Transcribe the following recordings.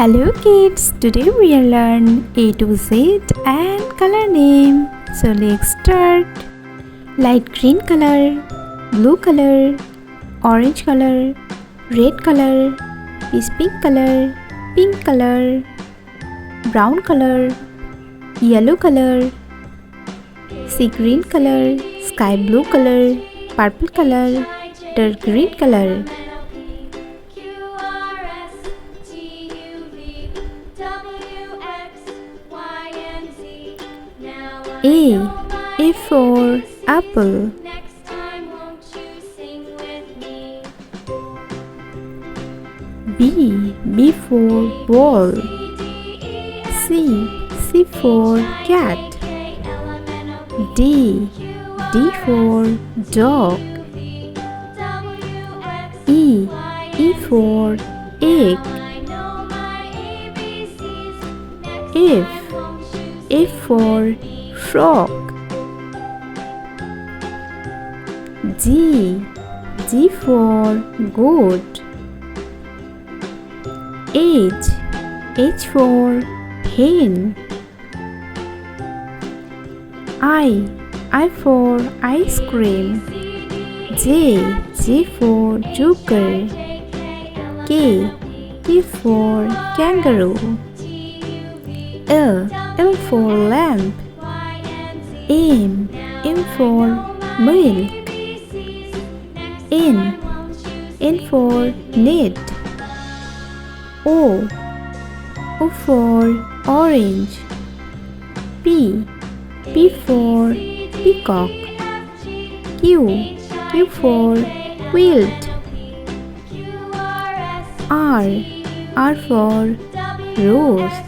Hello kids, today we will learn A to Z and color name. So let's start. Light green color, blue color, orange color, red color, peach pink color, brown color, yellow color, sea green color, sky blue color, purple color, dark green color. A for apple. B for ball. C for cat. D for dog. E for egg. F for frog. G for goat. H for hen. I for ice cream. J for joker. K for kangaroo. L for lamp. M for milk. N for net. O for orange. P for peacock. Q for quilt. R for rose.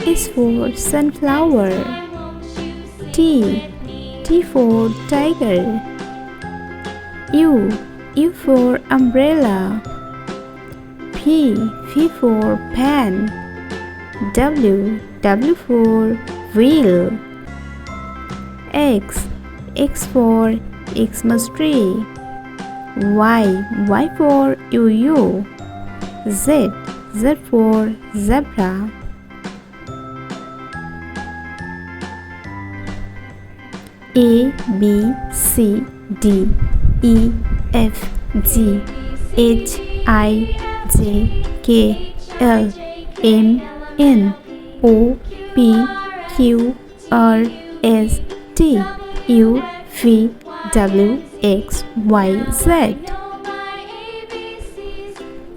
S for sunflower. T for tiger. U for umbrella. P for pen. W for wheel. X for Xmas tree. Y for yo-yo. Z for zebra. A B C D E F G H I J K L M N O P Q R S T U V W X Y Z.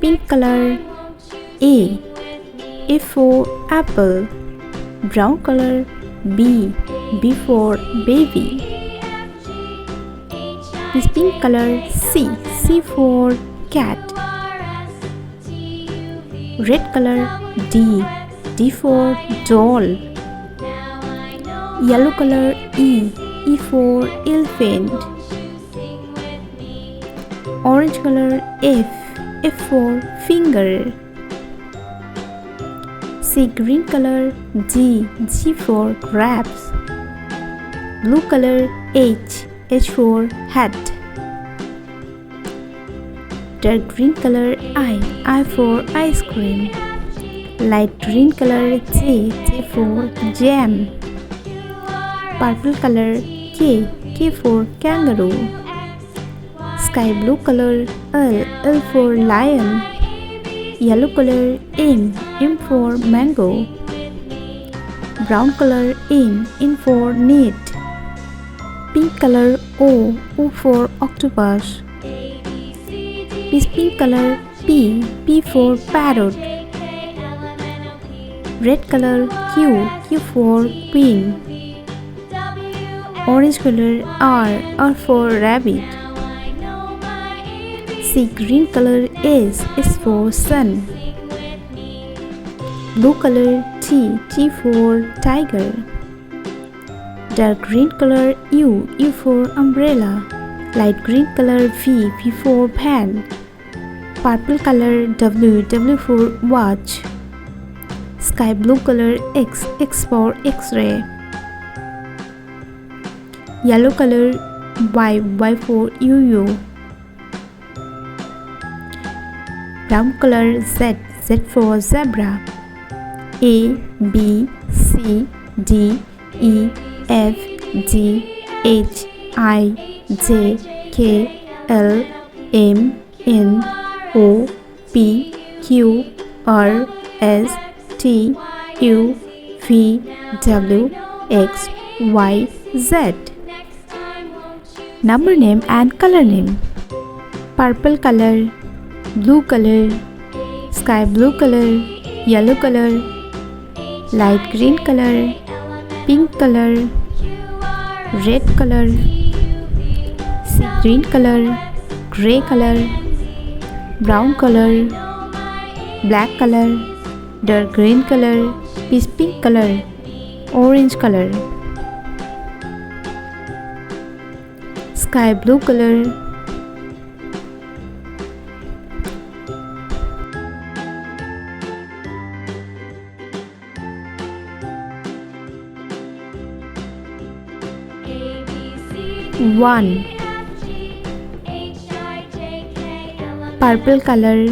Pink color. A for apple. Brown color. B for baby. This pink color. C for cat. Red color. D for doll. Yellow color. E for elephant. Orange color. F for finger. C green color. G for grapes. Blue color. H for hat. Dark green color. I for ice cream. Light green color. J for jam. Purple color. K for kangaroo. Sky blue color. L for lion. Yellow color. M for mango. Brown color. N for net. Pink color. O for octopus. This pink color. P for parrot. Red color. Q for queen. Orange color. R for rabbit. C green color. S for sun. Blue color. T for tiger. Dark green color. U for umbrella. Light green color. V for pen. Purple color. W for watch. Sky blue color. X for X-ray. Yellow color. Y for yo-yo. Brown color Z. Z for zebra. A, B, C, D, E, F, G, H, I, J, K, L, M, N, O, P, Q, R, S, T, U, V, W, X, Y, Z. Number name and color name. Purple color, blue color, sky blue color, yellow color, light green color, pink color, red color, sea green color, gray color, brown color, black color, dark green color, peach pink color, orange color, sky blue color, one. Purple color,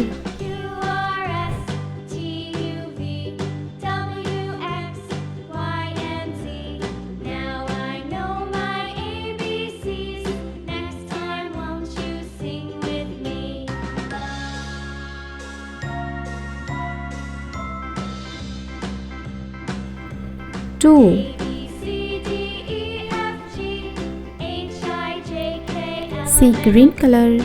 two. Sea green color,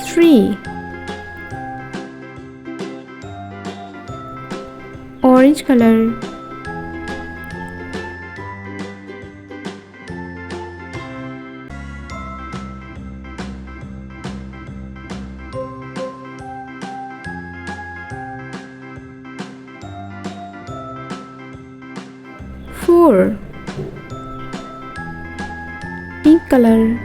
three. Orange color, four. Pink color,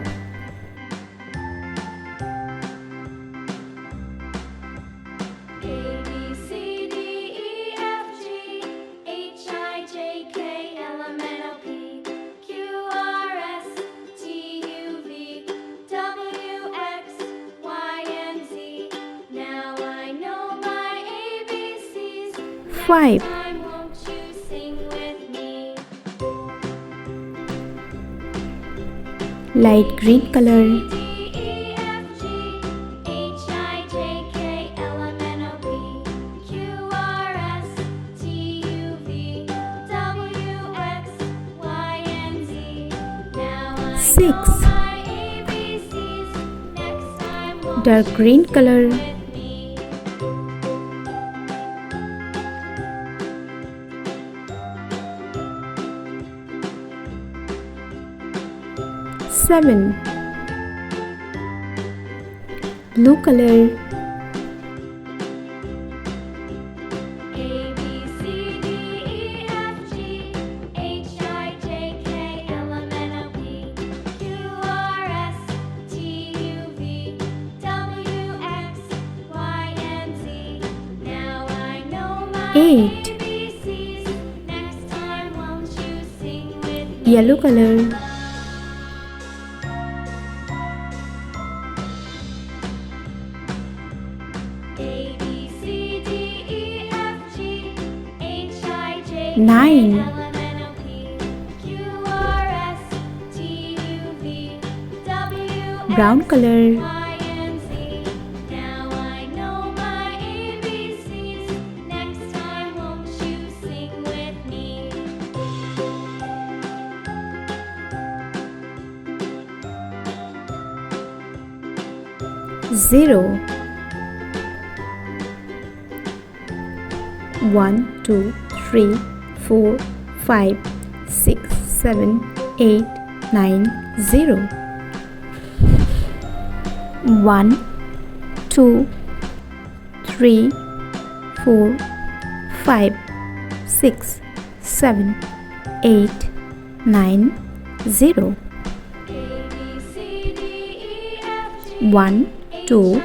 five. Light green color, six. Dark green color, seven. Blue color, eight. Yellow color, nine. Brown color, zero. 1, 2, 3, 4, 5, 6, 7, 8, 9, 0. 1, 2, 3, 4, 5, 6, 7, 8, 9, 0. 1, 2,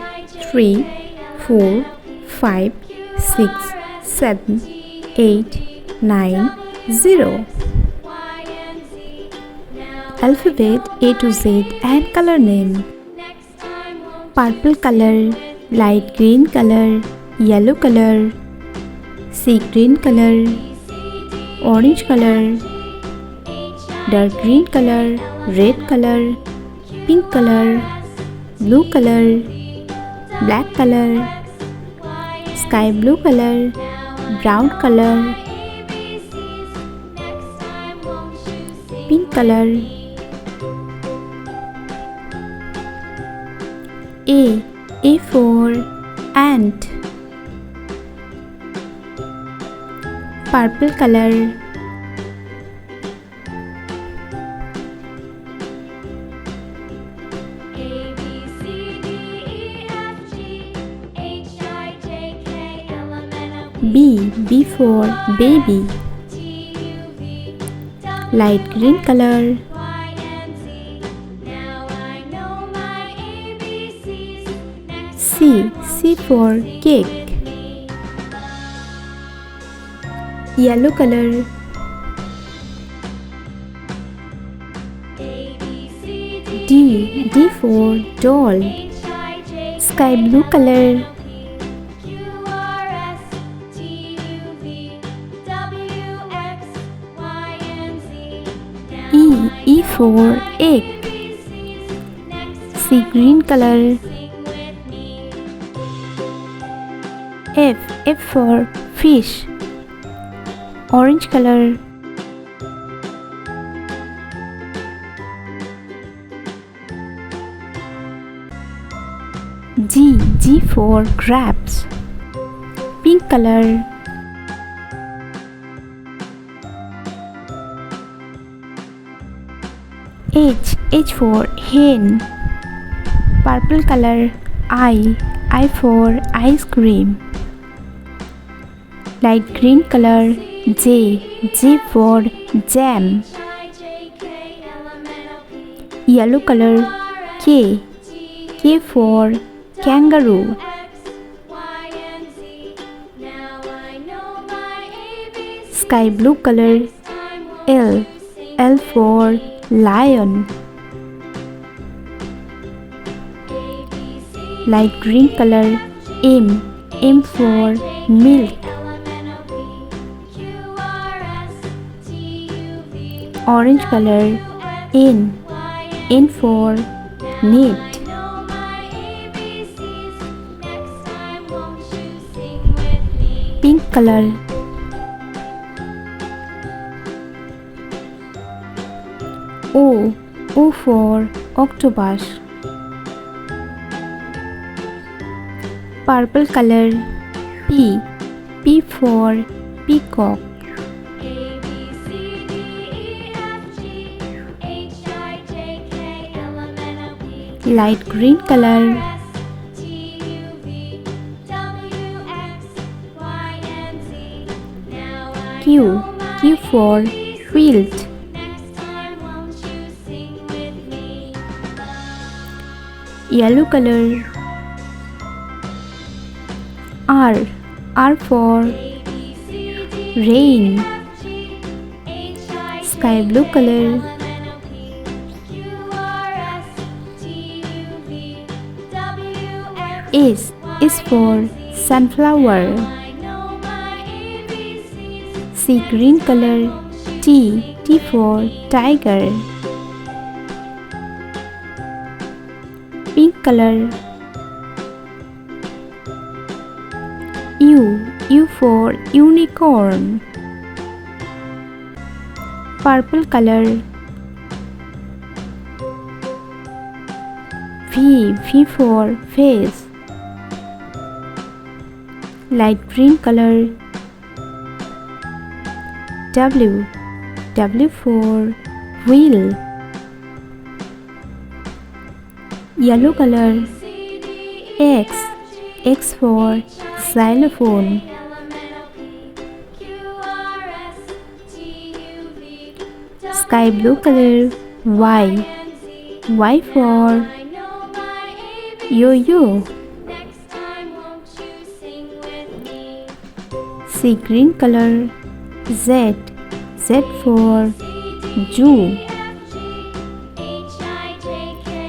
3, 4, 5, 6, 7, 8, 9, 0. Alphabet A to Z and color name. Purple color, light green color, yellow color, sea green color, orange color, dark green color, red color, pink color, blue color, black color, sky blue color, brown color, pink color. A for ant. Purple color. B for baby. Light green color. C for cake. Yellow color. D for doll. Sky blue color. E for egg. Sea green color. F for fish. Orange color. G for grapes. Pink color. H for hen. Purple color. I for ice cream. Light green color. J for jam. Yellow color. K for kangaroo. Sky blue color. L for lion. Light green color. M for milk. Orange color. N for net. Pink color. O for octopus. Purple color. P for peacock. Light green color. Q for quilt. Yellow color. R for rain. Sky blue color. S for sunflower. Sea green color. T for tiger. Pink color. U for unicorn. Purple color. V for face. Light green color. W for wheel. Yellow color. X for xylophone. Sky blue color. Y for yo-yo. C. Green color. Z. Z for zoo.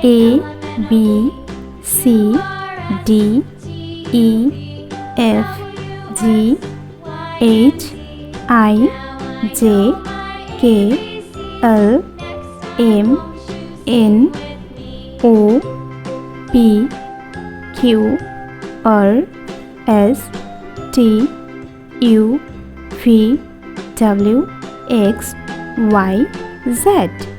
A, B, C, D, E, F, G, H, I, J, K, L, M, N, O, P, Q, R, S, T, U, V, W, X, Y, Z.